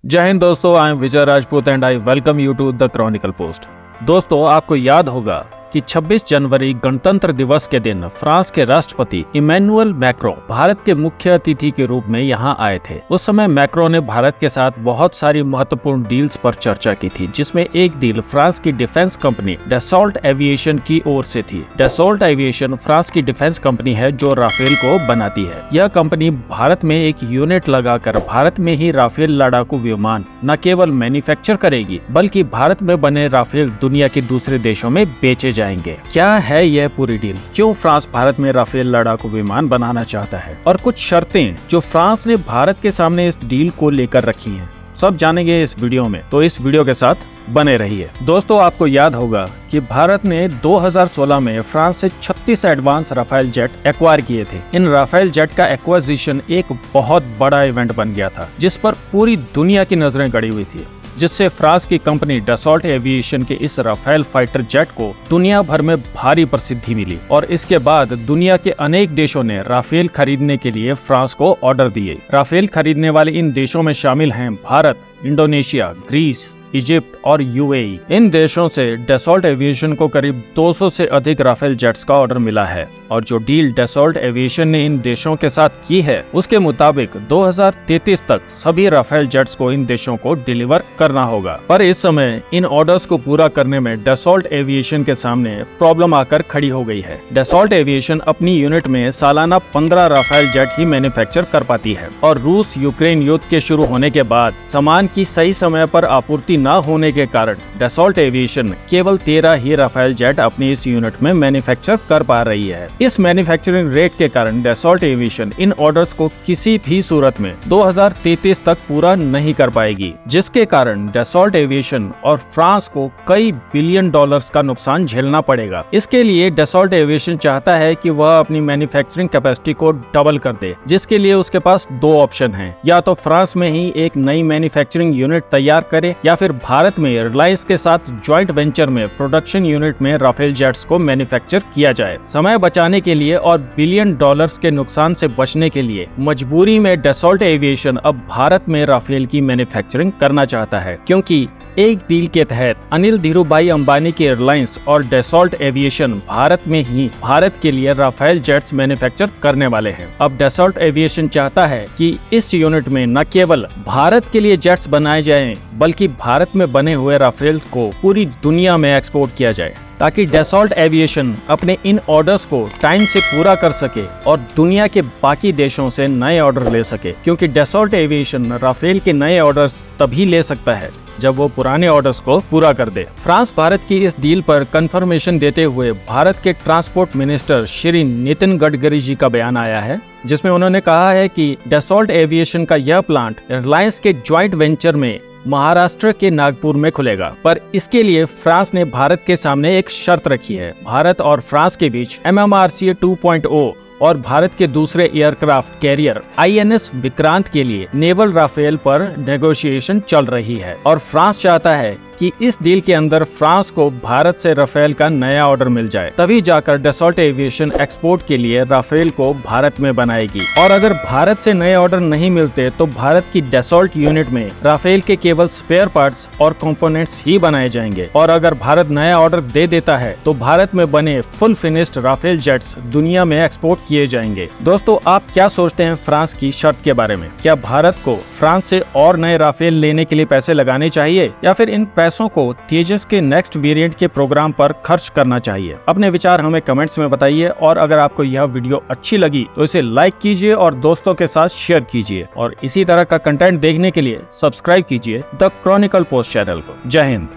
जय हिंद दोस्तों, I am Vijay Rajput and I welcome you to the Chronicle Post. दोस्तों, आपको याद होगा कि 26 जनवरी गणतंत्र दिवस के दिन फ्रांस के राष्ट्रपति इमैनुअल मैक्रों भारत के मुख्य अतिथि के रूप में यहां आए थे। उस समय मैक्रों ने भारत के साथ बहुत सारी महत्वपूर्ण डील्स पर चर्चा की थी, जिसमें एक डील फ्रांस की डिफेंस कंपनी डसॉल्ट एविएशन की ओर से थी। डसॉल्ट एविएशन फ्रांस की डिफेंस कंपनी है जो राफेल को बनाती है। यह कंपनी भारत में एक यूनिट लगाकर भारत में ही राफेल लड़ाकू विमान न केवल मैन्युफैक्चर करेगी, बल्कि भारत में बने राफेल दुनिया के दूसरे देशों में बेचे जाएंगे। क्या है यह पूरी डील? क्यों फ्रांस भारत में राफेल लड़ाकू विमान बनाना चाहता है और कुछ शर्तें जो फ्रांस ने भारत के सामने इस डील को लेकर रखी हैं, सब जानेंगे इस वीडियो में। तो इस वीडियो के साथ बने रहिए। दोस्तों, आपको याद होगा कि भारत ने 2016 में फ्रांस से 36 एडवांस राफेल जेट एक्वायर किए थे। इन राफेल जेट का एक्वाजिशन एक बहुत बड़ा इवेंट बन गया था, जिस पर पूरी दुनिया की नजरें गड़ी हुई थी, जिससे फ्रांस की कंपनी डसॉल्ट एविएशन के इस राफेल फाइटर जेट को दुनिया भर में भारी प्रसिद्धि मिली और इसके बाद दुनिया के अनेक देशों ने राफेल खरीदने के लिए फ्रांस को ऑर्डर दिए। राफेल खरीदने वाले इन देशों में शामिल हैं भारत, इंडोनेशिया, ग्रीस, इजिप्ट और यूएई। इन देशों से डसॉल्ट एविएशन को करीब 200 से अधिक राफेल जेट्स का ऑर्डर मिला है और जो डील डसॉल्ट एविएशन ने इन देशों के साथ की है, उसके मुताबिक 2033 तक सभी राफेल जेट्स को इन देशों को डिलीवर करना होगा। पर इस समय इन ऑर्डर्स को पूरा करने में डसॉल्ट एविएशन के सामने प्रॉब्लम आकर खड़ी हो गई है। डसॉल्ट एविएशन अपनी यूनिट में सालाना 15 राफेल जेट ही मैन्युफैक्चर कर पाती है और रूस यूक्रेन युद्ध के शुरू होने के बाद सामान की सही समय पर आपूर्ति न होने के कारण डसॉल्ट एविएशन केवल 13 ही राफेल जेट अपनी इस यूनिट में मैन्युफैक्चर कर पा रही है। इस मैन्युफैक्चरिंग रेट के कारण डसॉल्ट एविएशन इन ऑर्डर्स को किसी भी सूरत में 2033 तक पूरा नहीं कर पाएगी, जिसके कारण डसॉल्ट एविएशन और फ्रांस को कई बिलियन डॉलर्स का नुकसान झेलना पड़ेगा। इसके लिए डसॉल्ट एविएशन चाहता है कि वह अपनी मैन्युफैक्चरिंग कैपेसिटी को डबल कर दे, जिसके लिए उसके पास दो ऑप्शन हैं। या तो फ्रांस में ही एक नई मैन्युफैक्चरिंग यूनिट तैयार करे या फिर भारत में रिलायंस के साथ ज्वाइंट वेंचर में प्रोडक्शन यूनिट में राफेल जेट्स को मैन्युफैक्चर किया जाए। समय बचाने के लिए और बिलियन डॉलर्स के नुकसान से बचने के लिए मजबूरी में डसॉल्ट एविएशन अब भारत में राफेल की मैन्युफैक्चरिंग करना चाहता है, क्योंकि एक डील के तहत अनिल धीरूभाई अंबानी की रिलायंस और डसॉल्ट एविएशन भारत में ही भारत के लिए राफेल जेट्स मैन्युफैक्चर करने वाले हैं। अब डसॉल्ट एविएशन चाहता है कि इस यूनिट में न केवल भारत के लिए जेट्स बनाए जाएं, बल्कि भारत में बने हुए राफेल को पूरी दुनिया में एक्सपोर्ट किया जाए, ताकि डसॉल्ट एविएशन अपने इन ऑर्डर्स को टाइम से पूरा कर सके और दुनिया के बाकी देशों से नए ऑर्डर ले सके, क्योंकि डसॉल्ट एविएशन राफेल के नए ऑर्डर्स तभी ले सकता है जब वो पुराने ऑर्डर्स को पूरा कर दे। फ्रांस भारत की इस डील पर कंफर्मेशन देते हुए भारत के ट्रांसपोर्ट मिनिस्टर श्री नितिन गडकरी जी का बयान आया है, जिसमें उन्होंने कहा है कि डसॉल्ट एविएशन का यह प्लांट रिलायंस के ज्वाइंट वेंचर में महाराष्ट्र के नागपुर में खुलेगा, पर इसके लिए फ्रांस ने भारत के सामने एक शर्त रखी है। भारत और फ्रांस के बीच MMRCA 2.0 और भारत के दूसरे एयरक्राफ्ट कैरियर INS विक्रांत के लिए नेवल राफेल पर नेगोशिएशन चल रही है और फ्रांस चाहता है कि इस डील के अंदर फ्रांस को भारत से राफेल का नया ऑर्डर मिल जाए, तभी जाकर डसॉल्ट एविएशन एक्सपोर्ट के लिए राफेल को भारत में बनाएगी। और अगर भारत से नए ऑर्डर नहीं मिलते तो भारत की डसॉल्ट यूनिट में राफेल के केवल स्पेयर पार्ट्स और कंपोनेंट्स ही बनाए जाएंगे। और अगर भारत नया ऑर्डर दे देता है तो भारत में बने फुल फिनिश्ड राफेल जेट्स दुनिया में एक्सपोर्ट किए जाएंगे। दोस्तों, आप क्या सोचते हैं फ्रांस की शर्त के बारे में? क्या भारत को फ्रांस से और नए राफेल लेने के लिए पैसे लगाने चाहिए या फिर इन पैसों को तेजस के नेक्स्ट वेरिएंट के प्रोग्राम पर खर्च करना चाहिए? अपने विचार हमें कमेंट्स में बताइए और अगर आपको यह वीडियो अच्छी लगी तो इसे लाइक कीजिए और दोस्तों के साथ शेयर कीजिए और इसी तरह का कंटेंट देखने के लिए सब्सक्राइब कीजिए द क्रॉनिकल पोस्ट चैनल को। जय हिंद।